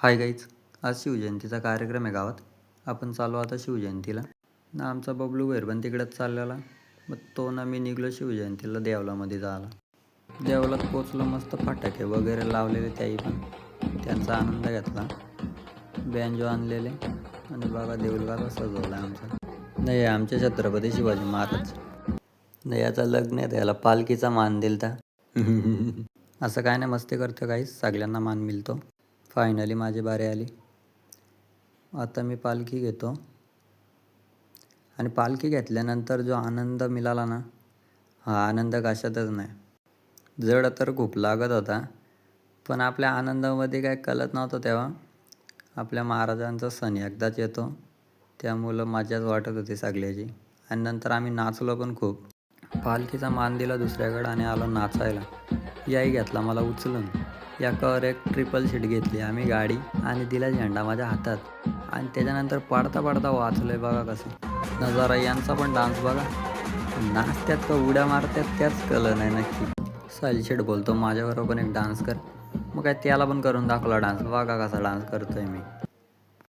Hi guys, आज शिवजयंतीचा कार्यक्रम आहे गावात. आपण चालू आता शिवजयंतीला ना. आमचा बबलू भैर पण तिकडेच चाललेला. मग तो ना मी निघलो शिवजयंतीला देवलामध्ये जायला. देवलात पोचलो, मस्त फटाके वगैरे लावलेले, त्याही पण त्यांचा आनंद घेतला. बँजो आणलेले आणि बघा देऊळ कसा सजवला आमचा. नाही, आमचे छत्रपती शिवाजी महाराज. नाही, याचा लग्न आहे, त्याला पालखीचा मान दिलता. असं काय नाही, मस्ती करतो काहीच, सगळ्यांना मान मिळतो. फायनली माझी बारी आली. आता मी पालखी घेतो आणि पालखी घेतल्यानंतर जो आनंद मिळाला ना, हा आनंद कशातच नाही. जड तर खूप लागत होता, पण आपल्या आनंदामध्ये काय कळत नव्हतं तेव्हा. आपल्या महाराजांचा सण एकदाच येतो, त्यामुळं मजाच वाटत होती सगळ्याची. आणि नंतर आम्ही नाचलो पण खूप. पालखीचा मान दिला दुसऱ्याकडं आणि आलो नाचायला. याही घेतला मला उचलून. याकावर एक ट्रिपल सीट घेतली आम्ही गाडी आणि दिला झेंडा माझ्या हातात. आणि त्याच्यानंतर पडता पडता वाचलोय बघा कसं. नजारा. यांचा पण डान्स बघा, नाचत्यात का उड्या मारत्यात त्याच कळलं नाही नक्की. साहिल शेठ बोलतो माझ्याबरोबर पण एक डान्स कर. मग काय त्याला पण करून दाखवला डान्स. बघा कसा डान्स करतोय मी.